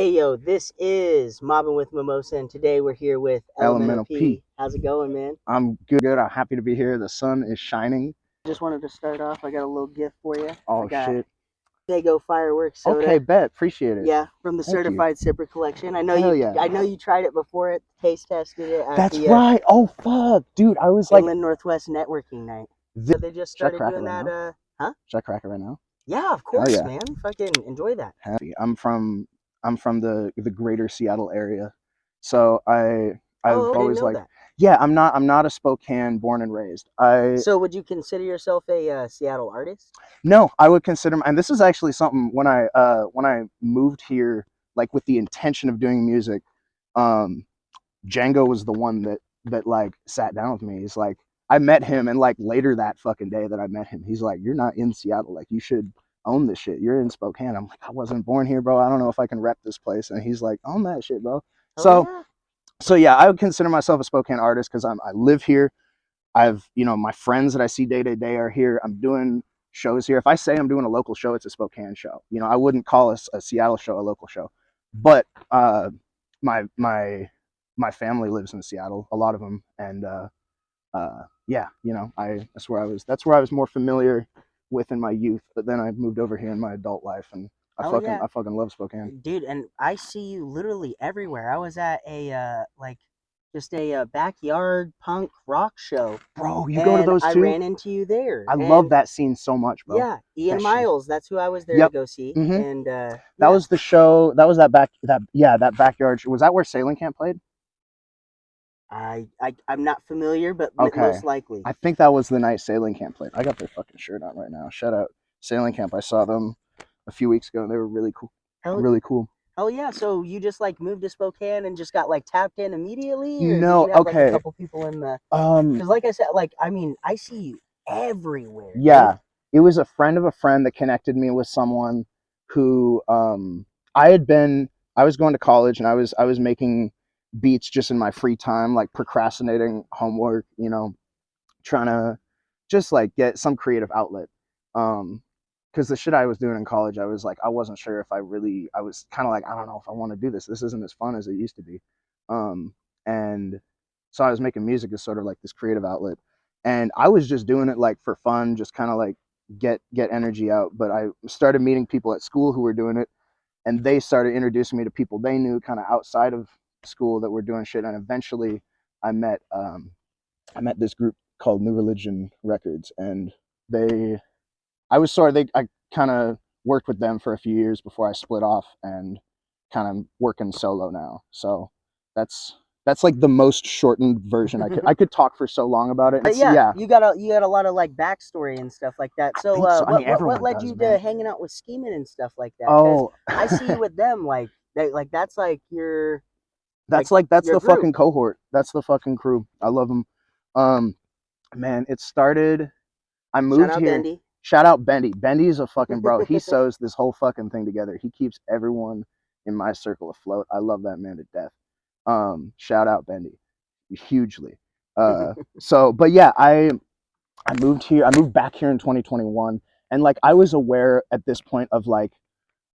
Hey yo, this is Mobbing with Mimosa, and today we're here with ElemenO-P. ELEMENO-P. How's it going, man? I'm good. I'm happy to be here. The sun is shining. Just wanted to start off. I got a little gift for you. I Oh got shit. Fago fireworks Okay, soda. bet. Appreciate it. Yeah, from the Thank you. Certified Sipper collection. I know Hell you. yeah. I know you tried it before. It taste tested it at That's the right. Oh fuck, dude. I was like, Inland Northwest Networking Night. this... So they just should I started crack it doing right that. now? Huh? Should I crack it right now? Yeah, of Hell course, yeah. man. Fucking enjoy that. Happy. I'm from the greater Seattle area, so I've Oh, I didn't always know like, that. yeah. I'm not a Spokane born and raised. So would you consider yourself a Seattle artist? No, I would consider, and this is actually something when I moved here, like with the intention of doing music. um Django was the one that like sat down with me. He's like, I met him, and like later that fucking day that I met him, he's like, "You're not in Seattle. Like, you should own this shit. You're in Spokane." I'm like, "I wasn't born here, bro. I don't know if I can rep this place." And he's like, "Own that shit, bro." Oh So yeah. so yeah, I would consider myself a Spokane artist because I live here. I've, my friends that I see day to day are here. I'm doing shows here. If I say I'm doing a local show, it's a Spokane show. I wouldn't call a Seattle show a local show. But my family lives in Seattle, a lot of them, and yeah, I that's where I was more familiar with in my youth. But then I moved over here in my adult life, and I Oh fucking yeah. I fucking love Spokane. Dude, and I see you literally everywhere. I was at a like just a backyard punk rock show, Bro, you go to and those I too? ran into you there. I love And that scene so much, bro. yeah, Ian That shit. Miles, that's who I was there to Yep. go see. Mm-hmm. And That yeah, was the show. That was that backyard. Was that where Sailing Camp played? I'm not familiar, but Okay. most likely. I think that was the night Sailing Camp played. I got their fucking shirt on right now. Shout out Sailing Camp. I saw them a few weeks ago, and they were really cool. Hell, Really cool. hell yeah! So you just like moved to Spokane and just got like tapped in immediately, or did No, you have like a okay. couple people in the? Um, Because like I said, like I mean, I see you everywhere, dude. yeah, it was a friend of a friend that connected me with someone who I had been. I was going to college, and I was making beats just in my free time, like procrastinating homework. Trying to just like get some creative outlet. Because the shit I was doing in college, I was like, I wasn't sure if I was kind of like, I don't know if I want to do this. This isn't as fun as it used to be. And so I was making music as sort of like this creative outlet. And I was just doing it like for fun, just kind of like get energy out. But I started meeting people at school who were doing it, and they started introducing me to people they knew kind of outside of school that were doing shit. And eventually I met I met this group called New Religion Records, and they I was sort of they I kind of worked with them for a few years before I split off and kind of working solo now. So that's like the most shortened version. I could talk for so long about it. But It's yeah, yeah. you got a lot of like backstory and stuff like that. I So think so. I what mean, what everyone led does, you to man. hanging out with Scheming and stuff like that? Because Oh, I see you with them like that's like your that's your the group. fucking cohort. That's the fucking crew. I love them. Um, man, it started. I Shout moved out here. Bendy. Shout out Bendy. Bendy's a fucking bro. He sews this whole fucking thing together. He keeps everyone in my circle afloat. I love that man to death. Shout out Bendy, hugely. But yeah, I moved here. I moved back here in 2021, and like I was aware at this point of like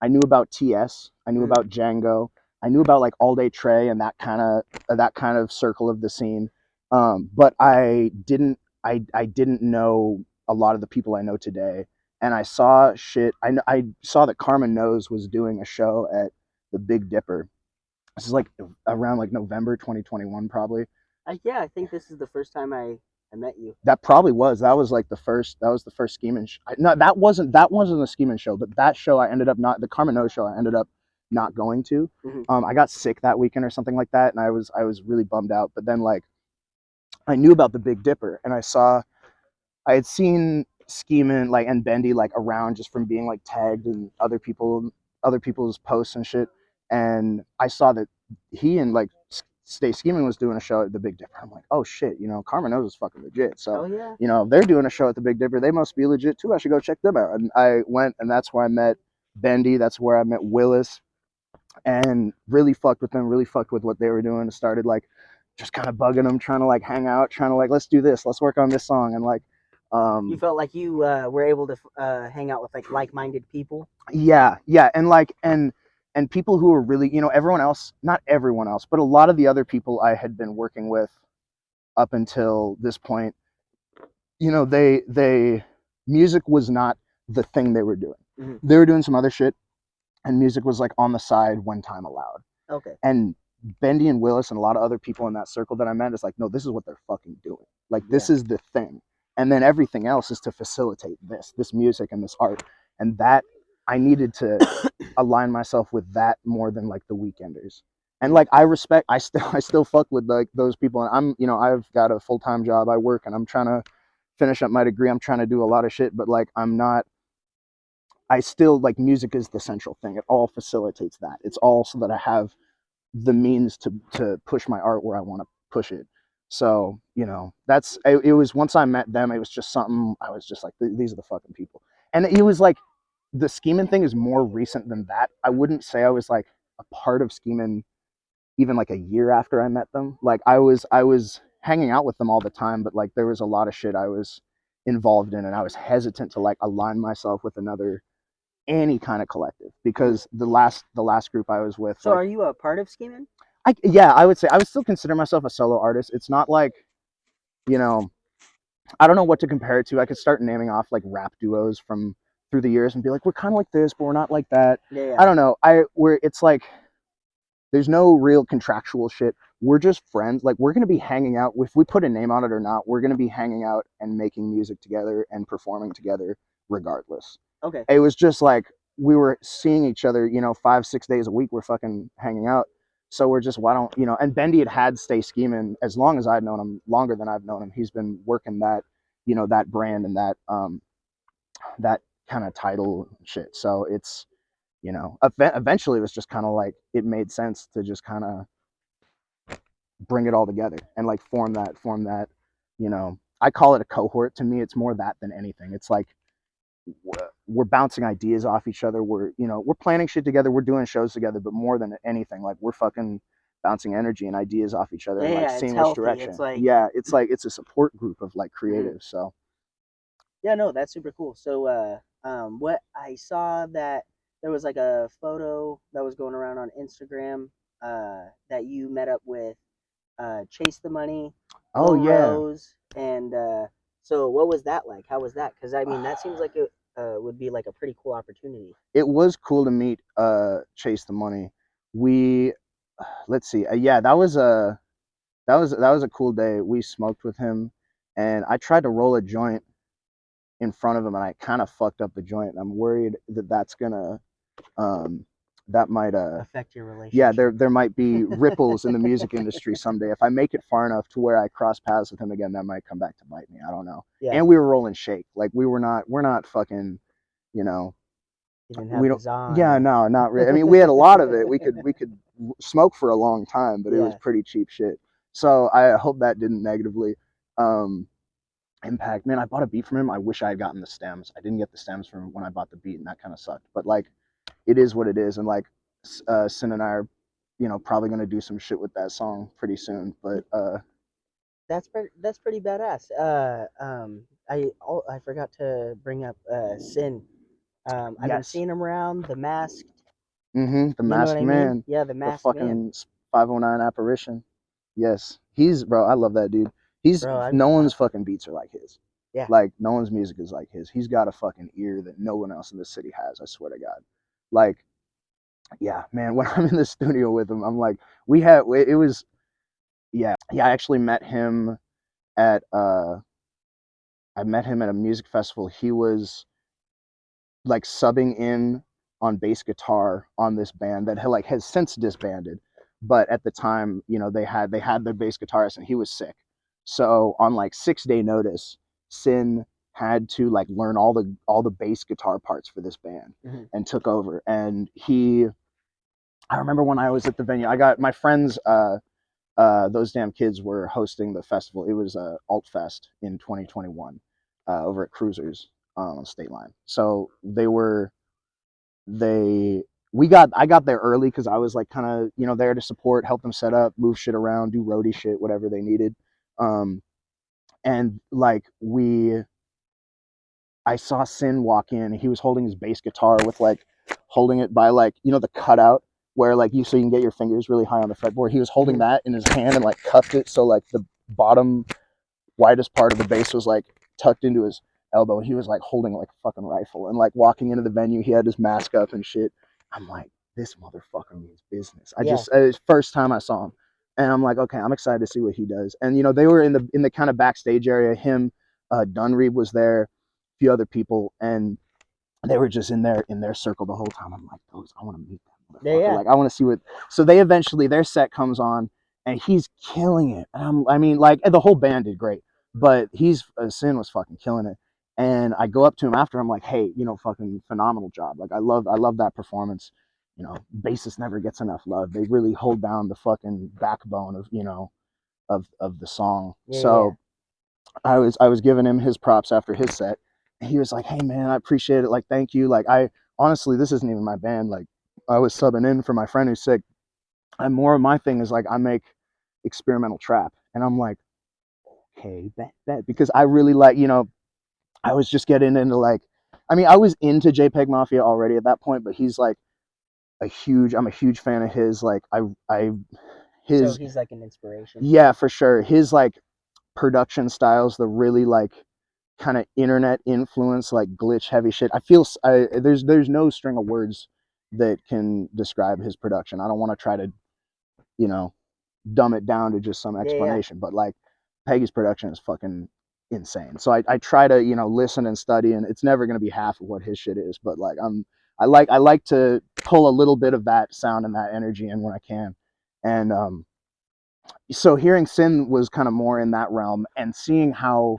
I knew about TS, I knew Mhm. about Django, I knew about like All Day Trey and that kind of circle of the scene. But I didn't know a lot of the people I know today. And I saw shit. I saw that Carmen Knows was doing a show at the Big Dipper. This is like around like November 2021, probably. Yeah, I think this is the first time I met you. That probably was. That was like the first. That was the first Scheming. No, that wasn't a Scheming show. But that show I ended up not the Carmen Knows show. I ended up not going to. Mhm. I got sick that weekend or something like that, and I was really bummed out. But then like I knew about the Big Dipper, and I had seen Skeemin like and Bendy like around just from being like tagged in other people's posts and shit. And I saw that he and like Stay Scheming was doing a show at the Big Dipper. I'm like, oh shit, Carmen Knows is fucking legit. Oh So, yeah. if they're doing a show at the Big Dipper, they must be legit too. I should go check them out. And I went, and that's where I met Bendy. That's where I met Willis, and really fucked with them. Really fucked with what they were doing. Started like just kind of bugging them, trying to like hang out, trying to like let's do this, let's work on this song, and like You um felt like you were able to hang out with like like-minded people. yeah, and like and people who were really, everyone else, not everyone else, but a lot of the other people I had been working with up until this point, they music was not the thing they were doing. Mm-hmm. They were doing some other shit, and music was like on the side when time allowed. Okay. And Bendy and Willis and a lot of other people in that circle that I met is like, no, this is what they're fucking doing. Like, this is the thing. And then everything else is to facilitate this music and this art. And that I needed to align myself with that more than like the weekenders. And like, I still fuck with like those people. And I've got a full-time job. I work and I'm trying to finish up my degree. I'm trying to do a lot of shit, but like, I still like, music is the central thing. It all facilitates that. It's all so that I have the means to push my art where I want to push it. So, it was, once I met them, it was just something I was just like, these are the fucking people. And it was like, the SKEEMIN thing is more recent than that. I wouldn't say I was like a part of SKEEMIN even like a year after I met them. Like, I was hanging out with them all the time, but like, there was a lot of shit I was involved in, and I was hesitant to like align myself with any kind of collective, because the last group I was with. So like, are you a part of SKEEMIN? yeah, I would say I would still consider myself a solo artist. It's not like, I don't know what to compare it to. I could start naming off like rap duos from through the years and be like, we're kind of like this, but we're not like that. Yeah. I don't know. It's like, there's no real contractual shit. We're just friends. Like, we're gonna be hanging out. If we put a name on it or not, we're gonna be hanging out and making music together and performing together regardless. Okay. It was just like, we were seeing each other, 5-6 days a week. We're fucking hanging out. So we're just, why don't, and Bendy had Stay Scheming as long as I'd known him, longer than I've known him. He's been working that, that brand and that kind of title shit. So it's, eventually it was just kind of like, it made sense to just kind of bring it all together and like form that, I call it a cohort. To me, it's more that than anything. It's like, we're bouncing ideas off each other. We're planning shit together. We're doing shows together, but more than anything, like, we're fucking bouncing energy and ideas off each other, and like It's seeing which healthy. direction. It's like, It's a support group of like creatives. So yeah, no, that's super cool. So what I saw, that there was like a photo that was going around on Instagram, that you met up with Chase the Money, oh Lil yeah, Rose, and so what was that like? How was that? Because I mean, that seems like it would be like a pretty cool opportunity. it was cool to meet Chase the Money. We let's see, yeah, that was a cool day. We smoked with him, and I tried to roll a joint in front of him, and I kind of fucked up the joint. I'm worried that that's gonna that might Affect your yeah, relationship. there might be ripples in the music industry someday. If I make it far enough to where I cross paths with him again, that might come back to bite me. I don't know. Yeah, And we were rolling shake. Like, we're not fucking, you know, you didn't have we the don't. Zon Yeah, or no, not really. I mean, we had a lot of it. We could smoke for a long time, but it was yeah. pretty cheap shit. So I hope that didn't negatively um, impact. Man, I bought a beat from him. I wish I had gotten the stems. I didn't get the stems from when I bought the beat, and that kind of sucked. But like, it is what it is. And like, Sin and I are, probably gonna do some shit with that song pretty soon. But That's pretty badass. I forgot to bring up Sin. I've been yes, seeing him around the masked. the You know what Masked I mean? Man, Yeah, the the masked man, fucking 509 apparition. Yes, he's, bro. I love that dude. He's bro. No one's fucking beats are like his. Yeah, Like, no one's music is like his. He's got a fucking ear that no one else in the city has. I swear to God. Like, yeah, man. When I'm in the studio with him, I'm like, we had it was yeah. I actually met him at a music festival. He was like subbing in on bass guitar on this band that like has since disbanded, but at the time, they had their bass guitarist, and he was sick. So on like 6 day notice, Sin had to like learn all the bass guitar parts for this band, hmm and took over. And I remember when I was at the venue, I got my friends. Those damn kids were hosting the festival. It was Alt Fest in 2021 over at Cruisers on State Line. So they I got there early because I was like kind of there to support, help them set up, move shit around, do roadie shit, whatever they needed. Um, and like I saw Sin walk in. He was holding his bass guitar with like holding it by like the cutout where like so you can get your fingers really high on the fretboard. He was holding Mhm. that in his hand and like cupped it so like the bottom widest part of the bass was like tucked into his elbow. He was like holding like a fucking rifle and like walking into the venue. He had his mask up and shit. I'm like, this motherfucker means business. Yeah. It's first time I saw him, and I'm like, okay, I'm excited to see what he does. And you know, they were in the kind of backstage area. Him, Dunreeb was there, a few other people, and they were just in their circle the whole time. I'm like, those, I want to meet that Yeah. motherfucker. Yeah. Like, I want to see what. So they eventually their set comes on, and he's killing it. And I mean, like the whole band did great, but Sin was fucking killing it. And I go up to him after. I'm like, hey, you know, fucking phenomenal job. Like, I love that performance. You know, bassist never gets enough love. They really hold down the fucking backbone of of the song. Yeah. Yeah. So I was giving him his props after his set. And he was like, "Hey man, I appreciate it. Like, thank you. Like, I honestly, this isn't even my band. Like, I was subbing in for my friend who's sick. And more of my thing is like I make experimental trap." And I'm like, "Okay, bet," because I really like, you know, I was just getting into like, I mean, I was into JPEG Mafia already at that point, but he's like I'm a huge fan of his. Like, I So his he's like an inspiration. yeah, for sure. His like production styles, the really like kind of internet influence, like glitch heavy shit. There's no string of words that can describe his production. I don't want to try to, you know, dumb it down to just some Yeah. Yeah. explanation, but like Peggy's production is fucking insane. So I try to, you know, listen and study, and it's never going to be half of what his shit is, but like I like to pull a little bit of that sound and that energy in when I can. And so hearing Sin was kind of more in that realm, and seeing how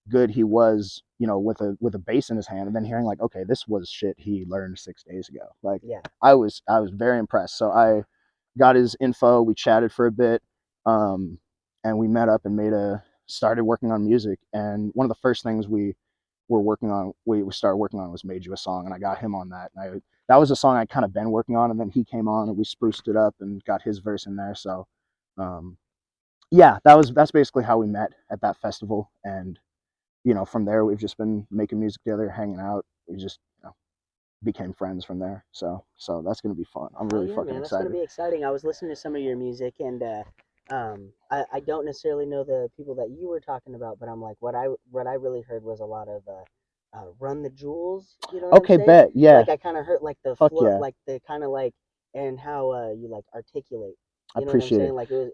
good he was, you know, with a bass in his hand, and then hearing like, okay, this was shit he learned 6 days ago. Like, Yeah. I was very impressed. So I got his info. We chatted for a bit, um, and we met up and started working on music. And one of the first things we started working on was "Made You a Song," and I got him on that. And that was a song I kind of been working on, and then he came on and we spruced it up and got his verse in there. So um, yeah, that's basically how we met at that festival. And you know, from there we've just been making music together, hanging out. We just, you know, became friends from there. So that's gonna be fun. I'm Oh really yeah, fucking man, that's gonna excited. be exciting. I was listening to some of your music, and I don't necessarily know the people that you were talking about, but I'm like, what I really heard was a lot of Run the Jewels. You know what I'm Okay, saying? bet. Yeah. Like I kind of heard like the Fuck flow, yeah. like the kind of like, and how you like articulate. I You know what I'm appreciate saying? it. Like it was.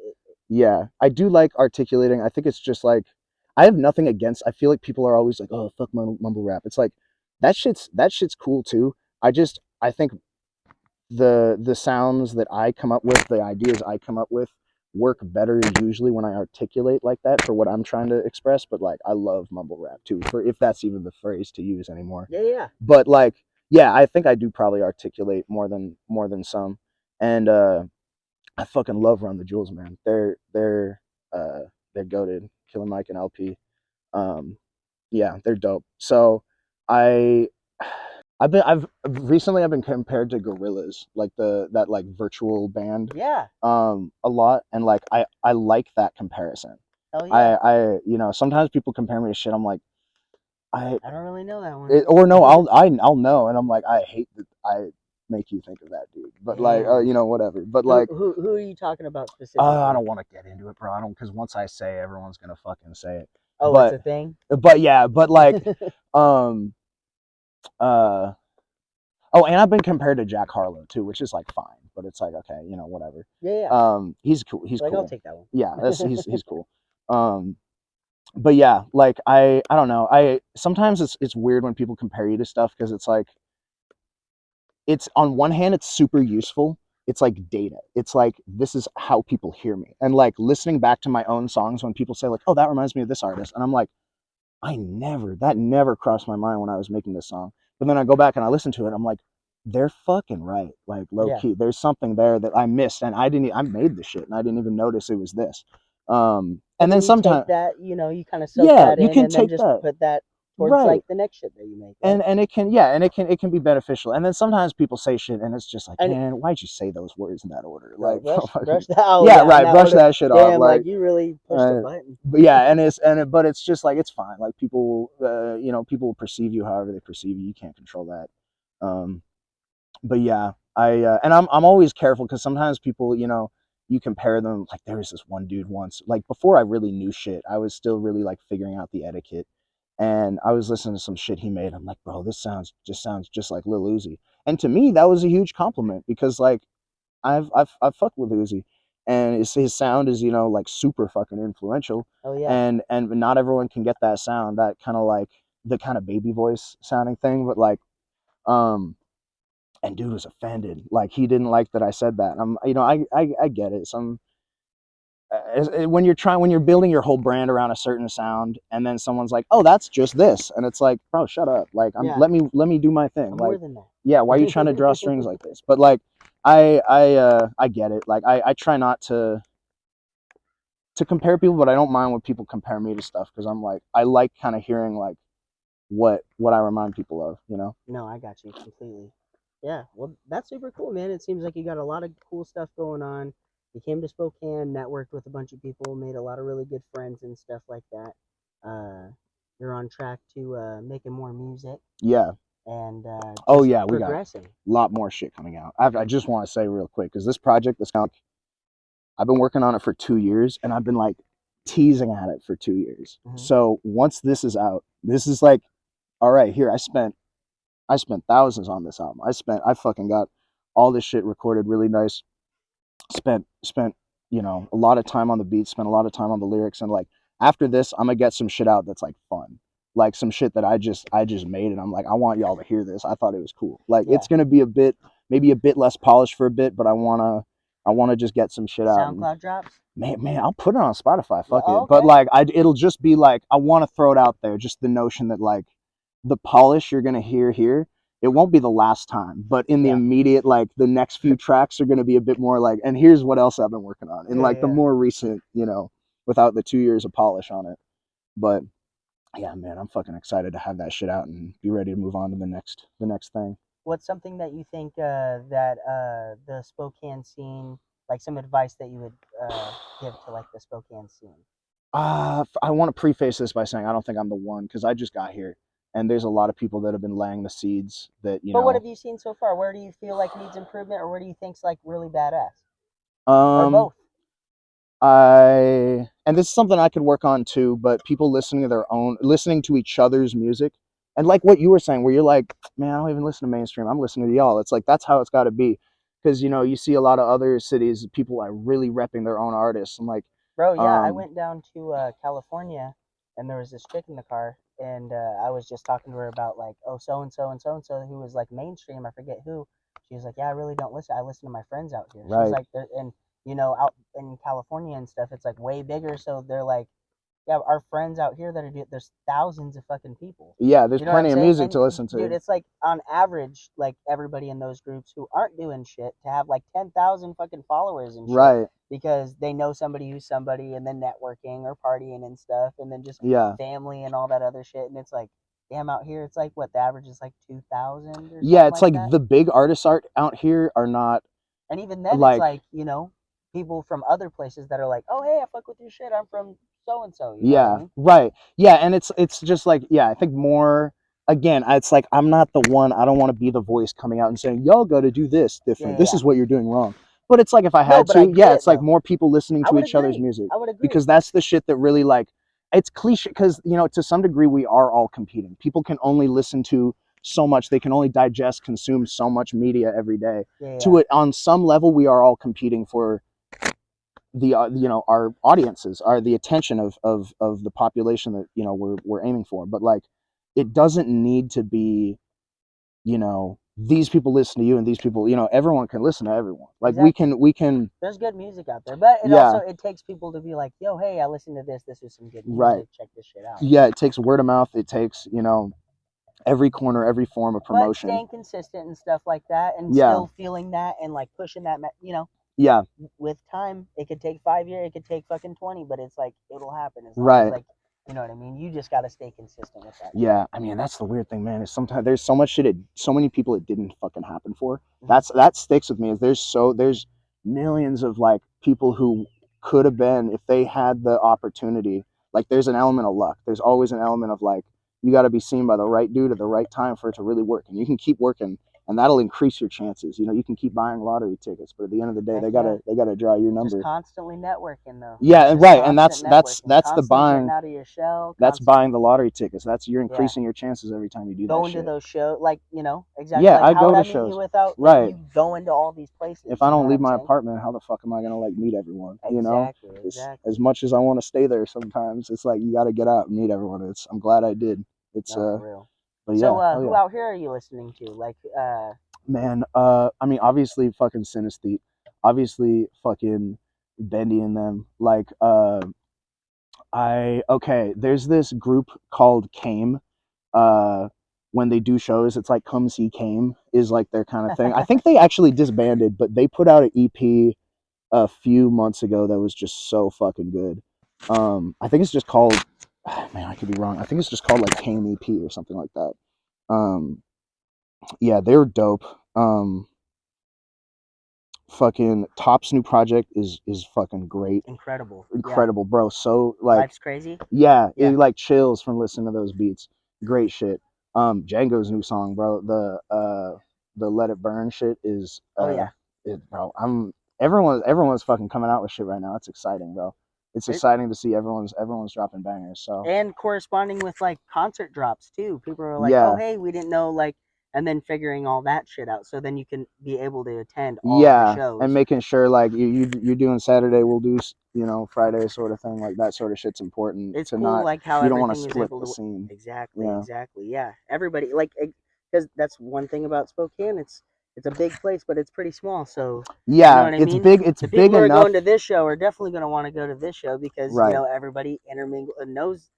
Yeah, I do like articulating. I think it's just like I have nothing against. I feel like people are always like, "Oh, fuck mumble rap." It's like that shit's cool too. I think the sounds that I come up with, the ideas I come up with, work better usually when I articulate like that for what I'm trying to express. But like, I love mumble rap too, for if that's even the phrase to use anymore. Yeah, yeah, But like, yeah, I think I do probably articulate more than some. And I fucking love Run the Jewels, man. Uh they're goated. Killer Mike and LP. Um, yeah, they're dope. So I I've recently I've been compared to Gorillas, like that like virtual band, yeah. a lot, and like I like that comparison. Hell yeah. You know, sometimes people compare me to shit. I'm like, I I don't really know that one. or no, I'll know, and I'm like, I hate that I make you think of that dude, but like, Damn. you know, whatever. But like, Who are you talking about I specifically? don't want to get into it, bro. I don't, because once I say, everyone's gonna fucking say it. Oh, it's But a thing. yeah, but like, um, uh, oh, and I've been compared to Jack Harlow too, which is like fine, but it's like, okay, you know, whatever. Yeah, yeah. He's cool. He's Like I'll cool. take that Yeah, one. he's cool. Um, but yeah, like I don't know. I sometimes it's weird when people compare you to stuff, because it's like, it's on one hand it's super useful. It's like data. It's like, this is how people hear me, and like listening back to my own songs when people say like, oh, that reminds me of this artist, and I'm like, that never crossed my mind when I was making this song. But then I go back and I listen to it. I'm like, they're fucking right. Like, low Yeah. key, there's something there that I missed, and I made the shit, and I didn't even notice it was this. And And then then you take sometimes, that, you kind of soak yeah, that you in, can and then take just that, put that towards right, like the next shit that you make, right? and it can, yeah, and it can be beneficial. And then sometimes people say shit, and it's just like, And man, why'd you say those words in that order? bro, Like, brush that. Oh yeah, yeah, in right, that brush order. that shit off. Damn, like Like, you really pushed a button. but yeah, but it's just like, it's fine. Like, people, you know, people perceive you however they perceive you. You can't control that. Um, but yeah, And I'm always careful because sometimes people, you compare them. Like there was this one dude once, like before I really knew shit, I was still really like figuring out the etiquette, and I was listening to some shit he made. I'm like, bro, this sounds just like Lil Uzi, and to me that was a huge compliment because like I've fucked with Uzi, and his sound is like super fucking influential, Oh yeah. and not everyone can get that sound, that kind of like the kind of baby voice sounding thing, but like um and dude was offended. Like he didn't like that I said that. I get it. When you're building your whole brand around a certain sound, and then someone's like, "Oh, that's just this," and it's like, "Bro, shut up! Like, Yeah. let me do my thing. I'm Like, more than that. yeah, why are you trying to draw strings like this?" But like, I get it. Like, I try not to compare people, but I don't mind when people compare me to stuff because I'm like, I like kind of hearing like what I remind people of, you know? No, I got you completely. Yeah, well, that's super cool, man. It seems like you got a lot of cool stuff going on. You came to Spokane, networked with a bunch of people, made a lot of really good friends and stuff like that. Uh, you're on track to making more music Yeah. and Oh just yeah, we got a progressing. lot more shit coming out. I just want to say real quick because this project, this kind of, I've been working on it for 2 years, and I've been like teasing at it for 2 years. Hmm. So once this is out, this is like, all right, here I spent thousands on this album. I fucking got all this shit recorded really nice. Spent a lot of time on the beats, spent a lot of time on the lyrics, and like after this, I'm gonna get some shit out that's like fun, like some shit that I just made, and I'm like, I want y'all to hear this. I thought it was cool. Like Yeah. it's gonna be maybe a bit less polished for a bit, but I wanna just get some shit out. And SoundCloud drops. man, I'll put it on Spotify. Yeah. Fuck Oh, it. But okay. like, it'll just be like I want to throw it out there. Just the notion that like the polish you're gonna hear here, it won't be the last time. But in the Yeah. immediate, like the next few tracks are gonna be a bit more like. And here's what else I've been working on in Yeah. like the Yeah. more recent, without the 2 years of polish on it. But yeah, man, I'm fucking excited to have that shit out and be ready to move on to the next thing. What's something that you think that the Spokane scene, like some advice that you would give to like the Spokane scene? I want to preface this by saying I don't think I'm the one because I just got here, and there's a lot of people that have been laying the seeds that But what have you seen so far? Where do you feel like needs improvement, or where do you think's like really badass, or um both? and this is something I could work on too, but people listening to each other's music, and like what you were saying, where you're like, man, I don't even listen to mainstream. I'm listening to y'all. It's like that's how it's got to be, because you see a lot of other cities, people are really repping their own artists. I'm like, Bro, yeah, I um, went down to California, and there was this chick in the car, and I was just talking to her about like, oh, so and so and so and so who was like mainstream. I forget who. She was like, yeah, I really don't listen. I listen to my friends out here. She's right, like, and out in California and stuff, it's like way bigger. So they're like, yeah, our friends out here that are there's thousands of fucking people. yeah, there's You know what I'm plenty of saying? music And to listen dude, to, it's like on average, like everybody in those groups who aren't doing shit to have like 10,000 fucking followers and shit right, because they know somebody who's somebody and then networking or partying and stuff and then just yeah. family and all that other shit. And it's like, damn, out here, it's like what the average is like 2,000 or Yeah, something it's like like that. the big artists art out here are not And even then, it's like, like, people from other places that are like, oh, hey, I fuck with your shit. I'm from so and so. You know what I yeah, mean? right. Yeah, and it's just like, yeah, I think more, again, it's like I'm not the one. I don't want to be the voice coming out and saying, y'all got to do this Yeah, different. yeah, This yeah. is what you're doing wrong. But it's like if I No, had but I to, get yeah, it it's like though. more people listening I to would each other's agree. music, I would agree. because that's the shit that really like, it's cliche because to some degree we are all competing. People can only listen to so much. They can only digest, consume so much media every day. Yeah, yeah. To it, on some level, we are all competing for the our audiences, are the attention of the population that we're aiming for. But like, it doesn't need to be, these people listen to you and these people, everyone can listen to everyone. Like Exactly. we can, There's good music out there, but it also yeah, it takes people to be like, yo, hey, I listened to this. This was some good right, music. Check this shit out. yeah, it takes word of mouth. It takes every corner, every form of But promotion. staying consistent and stuff like that, and Yeah, still feeling that and like pushing that, yeah, with time, it could take 5 years, it could take fucking 20, but it's like it'll happen as long as right. like you know what I mean. You just gotta stay consistent with that shit. Yeah, I mean that's the weird thing, man. Is sometimes there's so much shit. So many people it didn't fucking happen for. Hmm. That sticks with me. Is there's millions of like people who could have been if they had the opportunity. Like there's an element of luck. There's always an element of like you got to be seen by the right dude at the right time for it to really work. And you can keep working and that'll increase your chances. You can keep buying lottery tickets, but at the end of the day, Heck they yeah. gotta draw your number. Just constantly networking though. Yeah, Just right, and constant networking. that's the Constantly getting buying. out of your shell. That's buying the lottery tickets. You're Yeah. increasing your chances every time you do that Going to shit. those shows, like, exactly. Yeah, Like, I how go would to I meet shows. you without like Right. you going to all these places? If I you know don't what leave I'm my saying? apartment, how the fuck am I gonna like meet everyone? Exactly. Exactly. As much as I want to stay there, sometimes it's like you got to get out and meet everyone. I'm glad I did. No, for real. But So, yeah, hell who yeah. out here are you listening to? Like, Man, I mean, obviously, fucking Synesthete, obviously, fucking Bendy and them. Like, there's this group called Came. Uh, when they do shows, it's like Come See Came is like their kind of thing. I think they actually disbanded, but they put out an EP a few months ago that was just so fucking good. I think it's just called, man, I could be wrong. I think it's just called like Came EP or something like that. Yeah, they were dope. Fucking Top's new project is fucking great. incredible, Bro. So like, Life's Crazy. Yeah, Yeah. it like chills from listening to those beats. Great shit. Django's new song, bro. The Let It Burn shit is Oh yeah. bro. Everyone's fucking coming out with shit right now. It's exciting, bro. It's exciting to see everyone's dropping bangers. So And corresponding with like concert drops too. People are like, yeah, "Oh, hey, we didn't know," like, and then figuring all that shit out, so then you can be able to attend all of the shows. and making sure like you're doing Saturday, we'll do Friday sort of thing. Like that sort of shit's important. It's to cool, not like how you don't want to everything is split able the to. scene. Exactly, Yeah. exactly. Yeah, everybody like, because that's one thing about Spokane. It's a big place, but it's pretty small. So Yeah, you know what I it's mean? big. It's The big people who are enough. going to this show are definitely going to want to go to this show because Right. everybody knows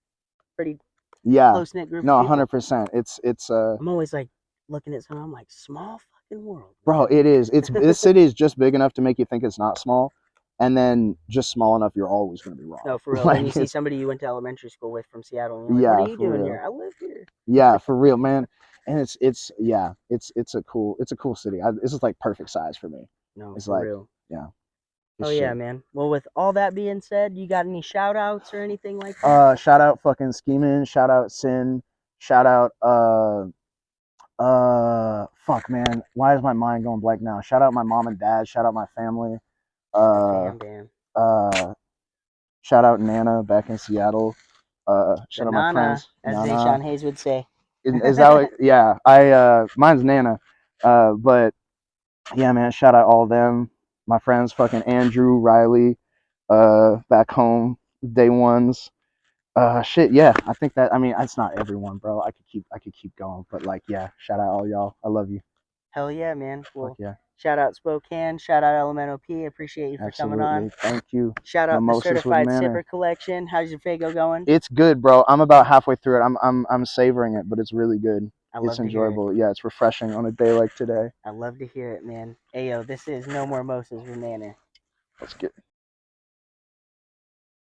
pretty Yeah. close knit group. No, of people. 100%. It's I'm always like looking at something. I'm like, small fucking world, bro. man. It is. This city is just big enough to make you think it's not small, and then just small enough you're always gonna be wrong. No, for real. Like, Then you see somebody you went to elementary school with from Seattle, and you're like, Yeah, "What are you for doing real. here? I live here." Yeah, for real, man. And it's a cool city. This is like perfect size for me. No, It's for like, real. yeah. Oh Shit. yeah, man. Well, with all that being said, you got any shout outs or anything like that? Shout out fucking Skeemin, shout out Sin, shout out fuck man. Why is my mind going blank now? Shout out my mom and dad, shout out my family. The fam, Dan. Shout out Nana back in Seattle. Shout out my Nana, friends. as Nana. Zayshawn Hayes would say. Is that what? Yeah, mine's Nana. But yeah, man, shout out all of them. My friends, fucking Andrew, Riley, back home, day ones. Shit, yeah. I think that. I mean, it's not everyone, bro. I could keep going, but like, yeah. Shout out all y'all. I love you. Hell yeah, man. Well, Fuck yeah. Shout out Spokane. Shout out ELEMENO-P. Appreciate you for coming on. Thank you. Shout out Mimosas the Certified with Sipper Collection. How's your Fago going? It's good, bro. I'm about halfway through it. I'm savoring it, but it's really good. I love It's to hear it. enjoyable. Yeah, it's refreshing on a day like today. I love to hear it, man. Ayo, this is No More Moses with Nana. Let's get